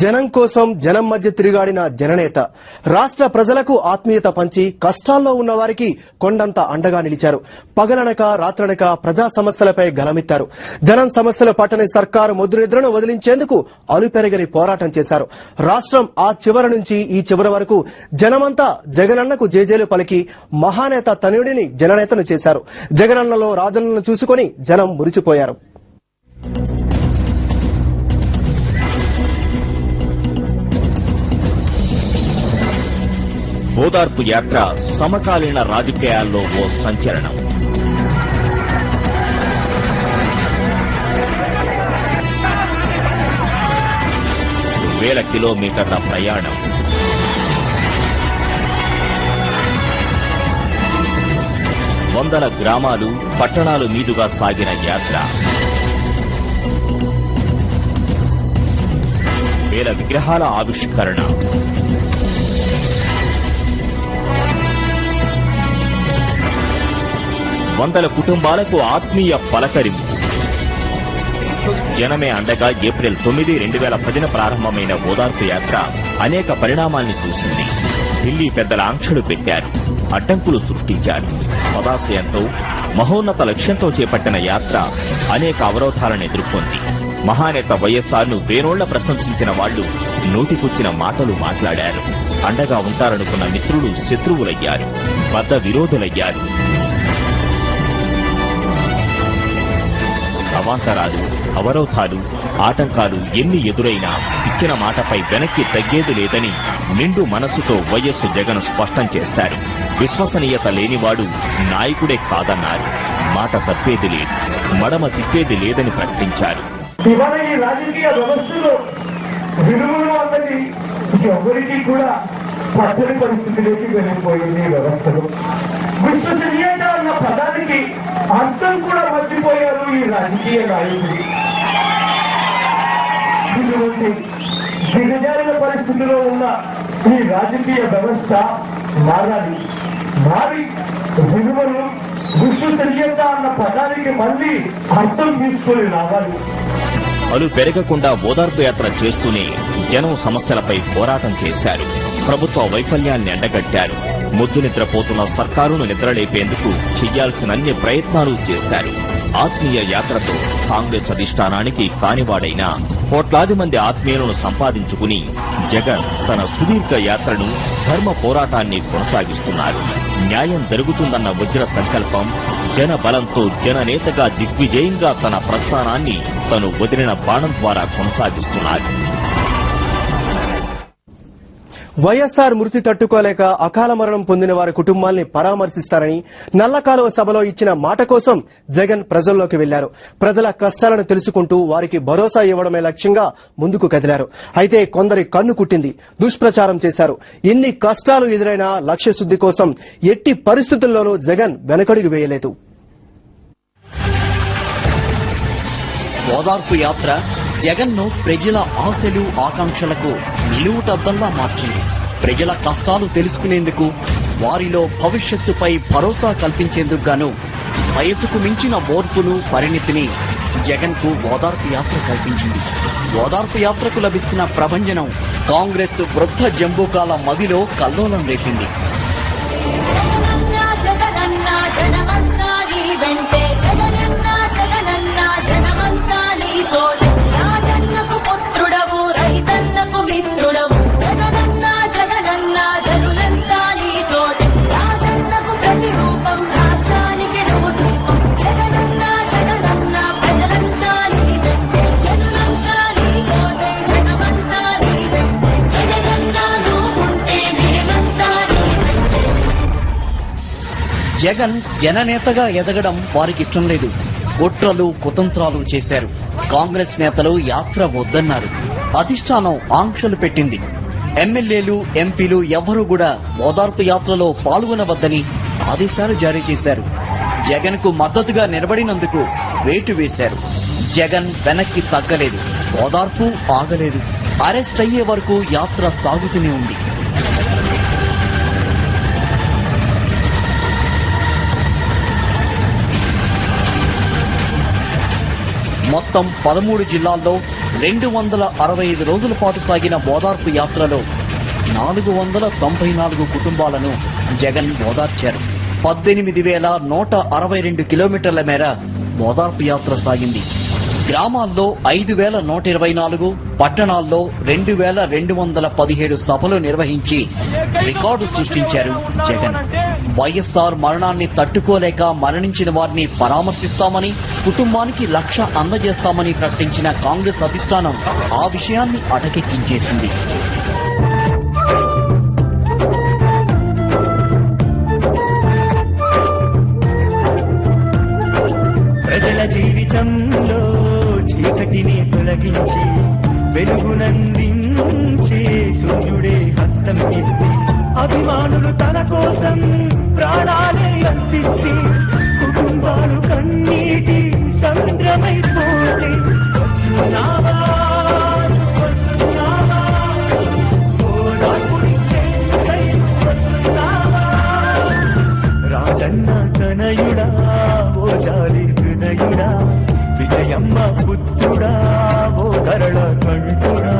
జనం కోసం జనం మధ్య తిరిగాడిన జననేత రాష్ట్ర ప్రజలకు ఆత్మీయత పంచి కష్టాల్లో ఉన్న వారికి కొండంత అండగా నిలిచారు. పగలనక రాత్రనక ప్రజా సమస్యలపై గలమెత్తారు. జనం సమస్యలు పట్టని సర్కారు ముద్రనిద్రను వదిలించేందుకు అలుపెరగని పోరాటం చేశారు. రాష్ట్రం ఆ చివరి నుంచి ఈ చివరి వరకు జనమంతా జగనన్నకు జేజేలు పలికి మహానేత తనయుడిని జననేతను చేశారు. జగనన్నలో రాజన్నను చూసుకుని జనం మురిసిపోయారు. ఓదార్పు యాత్ర సమకాలీన రాజకీయాల్లో ఓ సంచలనం. వేల కిలోమీటర్ల ప్రయాణం, వందల గ్రామాలు పట్టణాలు మీదుగా సాగిన యాత్ర, వేల విగ్రహాల ఆవిష్కరణ, వందల కుటుంబాలకు ఆత్మీయ పలకరింపు. జనమే అండగా ఏప్రిల్ 9, 2010 ప్రారంభమైన ఓదార్పు యాత్ర అనేక పరిణామాల్ని చూసింది. ఢిల్లీ పెద్దల ఆంక్షలు పెట్టారు, అడ్డంకులు సృష్టించారు. సదాశయంతో మహోన్నత లక్ష్యంతో చేపట్టిన యాత్ర అనేక అవరోధాలను ఎదుర్కొంది. మహానేత వైఎస్ఆర్ను వేనోళ్ల ప్రశంసించిన వాళ్లు నోటికొచ్చిన మాటలు మాట్లాడారు. అండగా ఉంటారనుకున్న మిత్రులు శత్రువులయ్యారు, బద్ద విరోధులయ్యారు. అవాంతరాలు, అవరోధాలు, ఆటంకాలు ఎన్ని ఎదురైనా ఇచ్చిన మాటపై వెనక్కి తగ్గేది లేదని నిండు మనసుతో వైఎస్ జగన్ స్పష్టం చేశారు. విశ్వసనీయత లేనివాడు నాయకుడే కాదన్నారు. మాట తప్పేది లేదు, మడమ తిప్పేది లేదని ప్రకటించారు. ఇవాళ ఈ రాజకీయ వ్యవస్థలో విలువలు అన్నది ఎవరికి కూడా పచ్చని పరిస్థితిలోకి వెళ్ళిపోయింది. వ్యవస్థలో విశ్వసనీయత అన్న పదానికి అర్థం కూడా మర్చిపోయారు ఈ రాజకీయ నాయకులు. ఇటువంటి దిగజారిన పరిస్థితిలో ఉన్న ఈ రాజకీయ వ్యవస్థ మారాలి. మారి విలువలు విశ్వసనీయత అన్న పదానికి మళ్లీ అర్థం తీసుకొని రావాలి. అలు పెరగకుండా ఓదార్పు యాత్ర చేస్తూనే జనం సమస్యలపై పోరాటం చేశారు. ప్రభుత్వ వైఫల్యాన్ని ఎండగట్టారు. ముద్దు నిద్రపోతున్న సర్కారును నిద్రలేపేందుకు చెయ్యాల్సిన అన్ని ప్రయత్నాలు చేశారు. ఆత్మీయ యాత్రతో కాంగ్రెస్ అధిష్టానానికి కానివాడైనా కోట్లాది మంది ఆత్మీయులను సంపాదించుకుని జగన్ తన సుదీర్ఘ యాత్రను, ధర్మ పోరాటాన్ని కొనసాగిస్తున్నారు. న్యాయం జరుగుతుందన్న వజ్ర సంకల్పం, జన బలంతో జననేతగా దిగ్విజయంగా తన ప్రస్థానాన్ని తను వదిలిన బాణం ద్వారా కొనసాగిస్తున్నారు. వైఎస్ఆర్ మృతి తట్టుకోలేక అకాల మరణం పొందిన వారి కుటుంబాల్ని పరామర్శిస్తారని నల్లకాలువ సభలో ఇచ్చిన మాట కోసం జగన్ ప్రజల్లోకి వెళ్లారు. ప్రజల కష్టాలను తెలుసుకుంటూ వారికి భరోసా ఇవ్వడమే లక్ష్యంగా ముందుకు కదిలారు. అయితే కొందరి కన్ను కుట్టింది, దుష్ప్రచారం చేశారు. ఎన్ని కష్టాలు ఎదురైనా లక్ష్య శుద్ధి కోసం ఎట్టి పరిస్థితుల్లోనూ జగన్ వెనకడుగు వేయలేదు. ఓదార్పు యాత్ర జగన్ను ప్రజల ఆశలు, ఆకాంక్షలకు నిలువుటద్దంలా మార్చింది. ప్రజల కష్టాలు తెలుసుకునేందుకు, వారిలో భవిష్యత్తుపై భరోసా కల్పించేందుకు గాను వయసుకు మించిన ఓర్పును, పరిణితిని జగన్కు ఓదార్పు యాత్ర కల్పించింది. ఓదార్పు యాత్రకు లభిస్తున్న ప్రభంజనం కాంగ్రెస్ వృద్ధ జంబూకాల మదిలో కల్లోలం రేపింది. జగన్ జననేతగా ఎదగడం వారికి ఇష్టం లేదు. కుట్రలు, కుతంత్రాలు చేశారు. కాంగ్రెస్ నేతలు యాత్ర వద్దన్నారు. అధిష్టానం ఆంక్షలు పెట్టింది. ఎమ్మెల్యేలు, ఎంపీలు ఎవ్వరూ కూడా ఓదార్పు యాత్రలో పాల్గొనవద్దని ఆదేశాలు జారీ చేశారు. జగన్ కు మద్దతుగా నిలబడినందుకు వేటు వేశారు. జగన్ వెనక్కి తగ్గలేదు. ఓదార్పు ఆగలేదు. అరెస్ట్ అయ్యే వరకు యాత్ర సాగుతూనే ఉంది. మొత్తం 13 జిల్లాల్లో 265 రోజుల పాటు సాగిన ఓదార్పు యాత్రలో 494 కుటుంబాలను జగన్ ఓదార్చారు. 18,162 కిలోమీటర్ల మేర ఓదార్పు యాత్ర సాగింది. గ్రామాల్లో 5,124, పట్టణాల్లో 2,217 సభలు నిర్వహించి రికార్డు సృష్టించారు జగన్. వైఎస్ఆర్ మరణాన్ని తట్టుకోలేక మరణించిన వారిని పరామర్శిస్తామని, కుటుంబానికి 1,00,000 అందజేస్తామని ప్రకటించిన కాంగ్రెస్ అధిష్టానం ఆ విషయాన్ని అటకెక్కించేసింది. ప్రజల జీవితంలో చీకటిని తొలగించి వెలుగునందించే సూర్యుడే హస్తం ఇస్తే, అభిమానులు తన కోసం ప్రాణాలే అర్పిస్తే, కుటుంబాలు కన్నీటి సముద్రమైపోతే, వస్తున్నావా, వస్తున్నావా, ఓదార్పునిచ్చే వస్తున్నావా, రాజన్న తనయుడా, ఓ జాలి హృదయుడా, విజయమ్మ పుత్రుడా, ఓ కరళ కంఠుడా.